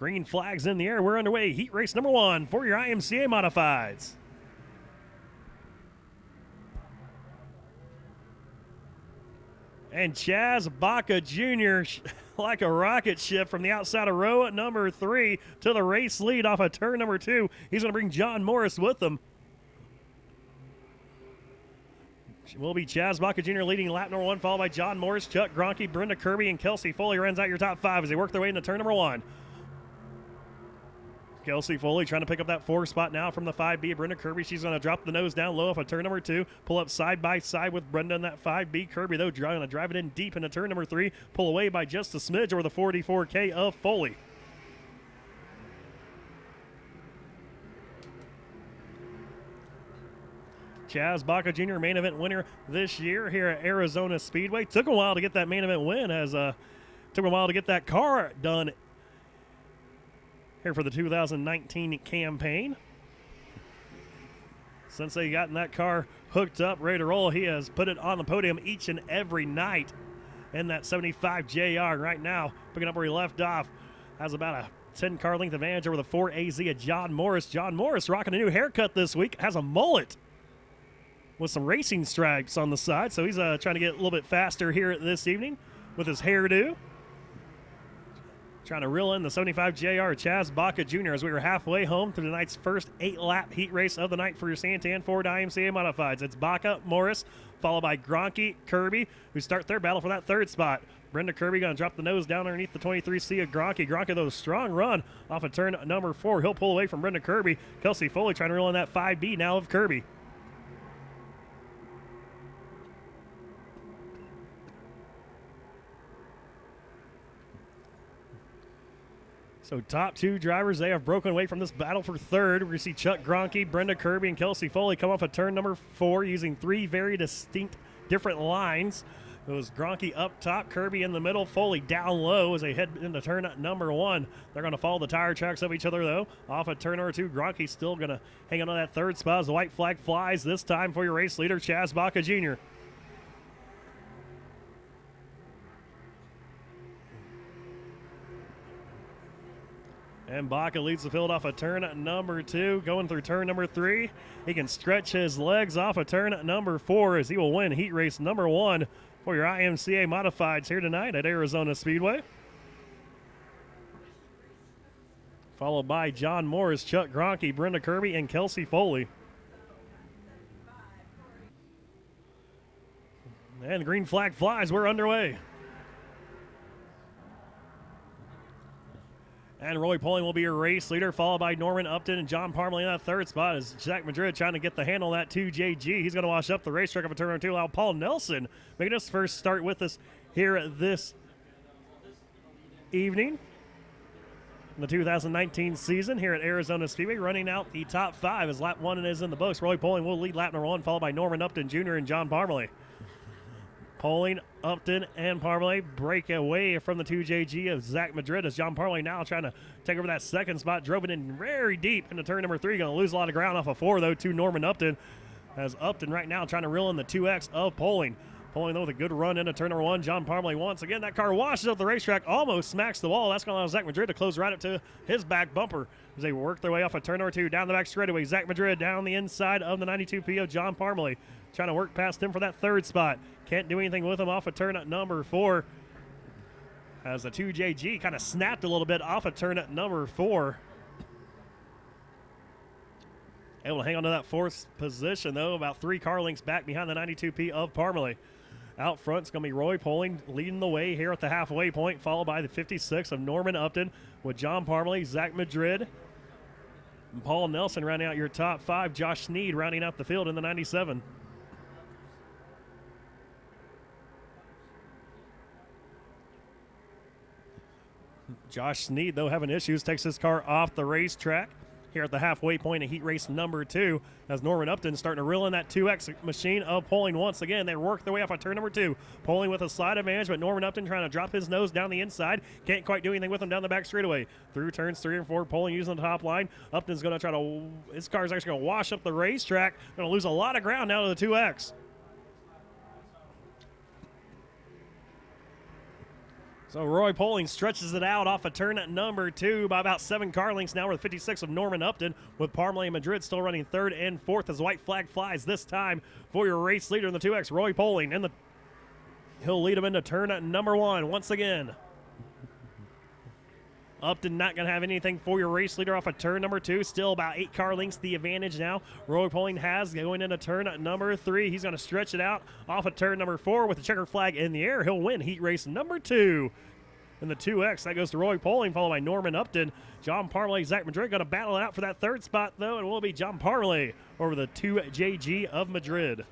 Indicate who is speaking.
Speaker 1: Green flags in the air. We're underway. Heat race number 1 for your IMCA Modifieds. And Chaz Baca Jr., like a rocket ship from the outside of row number 3 to the race lead off of turn number 2. He's going to bring John Morris with him. Will be Chaz Baca Jr. leading lap number 1, followed by John Morris, Chuck Gronke, Brenda Kirby, and Kelsey Foley rounds out your top 5 as they work their way into turn number 1. Kelsey Foley trying to pick up that 4 spot now from the 5B. Brenda Kirby, she's going to drop the nose down low off of turn number 2. Pull up side by side with Brenda in that 5B. Kirby, though, going to drive it in deep into turn number 3. Pull away by just a smidge over the 44K of Foley. Chaz Baca Jr., main event winner this year here at Arizona Speedway. Took a while to get that main event win, as took a while to get that car done here for the 2019 campaign. Since they gotten that car hooked up, ready to roll, he has put it on the podium each and every night in that 75 JR. Right now, picking up where he left off, has about a 10-car length advantage over the 4AZ of John Morris. John Morris rocking a new haircut this week, has a mullet with some racing stripes on the side, so he's trying to get a little bit faster here this evening with his hairdo. Trying to reel in the 75 JR Chaz Baca Jr. as we are halfway home through tonight's first 8-lap heat race of the night for your Santan Ford IMCA Modifieds. It's Baca, Morris, followed by Gronke, Kirby, who start their battle for that 3rd spot. Brenda Kirby going to drop the nose down underneath the 23C of Gronke. Gronke, though, a strong run off of turn number 4. He'll pull away from Brenda Kirby. Kelsey Foley trying to reel in that 5B now of Kirby. So top 2 drivers, they have broken away from this battle for 3rd. We're going to see Chuck Gronke, Brenda Kirby, and Kelsey Foley come off of turn number 4 using 3 very distinct different lines. It was Gronke up top, Kirby in the middle, Foley down low as they head into turn number 1. They're going to follow the tire tracks of each other, though. Off of turn number 2, Gronke still going to hang on to that 3rd spot as the white flag flies, this time for your race leader, Chaz Baca Jr. And Baca leads the field off of turn number 2, going through turn number 3. He can stretch his legs off of turn number 4 as he will win heat race number 1 for your IMCA Modifieds here tonight at Arizona Speedway. Followed by John Morris, Chuck Gronke, Brenda Kirby, and Kelsey Foley. And the green flag flies. We're underway. And Roy Poling will be your race leader, followed by Norman Upton and John Parmalee in that 3rd spot as Zach Madrid trying to get the handle on that 2JG. He's going to wash up the racetrack of a turn number 2. Allow Paul Nelson making his first start with us here this evening in the 2019 season here at Arizona Speedway, running out the top 5 as lap 1 is in the books. Roy Poling will lead lap number 1, followed by Norman Upton Jr. and John Parmalee. Poling, Upton, and Parmalee break away from the 2JG of Zach Madrid as John Parmalee now trying to take over that 2nd spot. Drove it in very deep into turn number 3. Going to lose a lot of ground off of 4, though, to Norman Upton. As Upton right now trying to reel in the 2X of Poling. Poling, though, with a good run into turn number 1. John Parmalee once again. That car washes up the racetrack, almost smacks the wall. That's going to allow Zach Madrid to close right up to his back bumper as they work their way off of turn number 2. Down the back straightaway, Zach Madrid down the inside of the 92P of John Parmalee. Trying to work past him for that 3rd spot. Can't do anything with him off of turn number 4. As the 2JG kind of snapped a little bit off of turn number 4. Able to hang on to that 4th position, though, about 3 car lengths back behind the 92P of Parmalee. Out front, it's going to be Roy Poling leading the way here at the halfway point, followed by the 56 of Norman Upton with John Parmalee, Zach Madrid, and Paul Nelson rounding out your top 5. Josh Sneed rounding out the field in the 97. Josh Sneed, though, having issues, takes his car off the racetrack here at the halfway point of heat race number 2 as Norman Upton starting to reel in that 2X machine of Poling once again. They work their way off on turn number 2. Poling with a slight advantage, but Norman Upton trying to drop his nose down the inside. Can't quite do anything with him down the back straightaway. Through turns 3 and 4, Poling using the top line. Upton's going to try to, his car's actually going to wash up the racetrack. Going to lose a lot of ground now to the 2X. So Roy Poling stretches it out off of turn number 2 by about 7 car lengths. Now we're at 56 of Norman Upton, with Parmalee and Madrid still running 3rd and 4th as the white flag flies this time for your race leader in the 2X, Roy Poling. And he'll lead him into turn number 1 once again. Upton not going to have anything for your race leader off of turn number 2. Still about 8 car lengths the advantage now. Roy Poling has going into turn number 3. He's going to stretch it out off of turn number 4 with the checker flag in the air. He'll win heat race number 2 in the 2X. That goes to Roy Poling, followed by Norman Upton. John Parmalee, Zach Madrid going to battle it out for that 3rd spot, though, and will be John Parmalee over the 2JG of Madrid.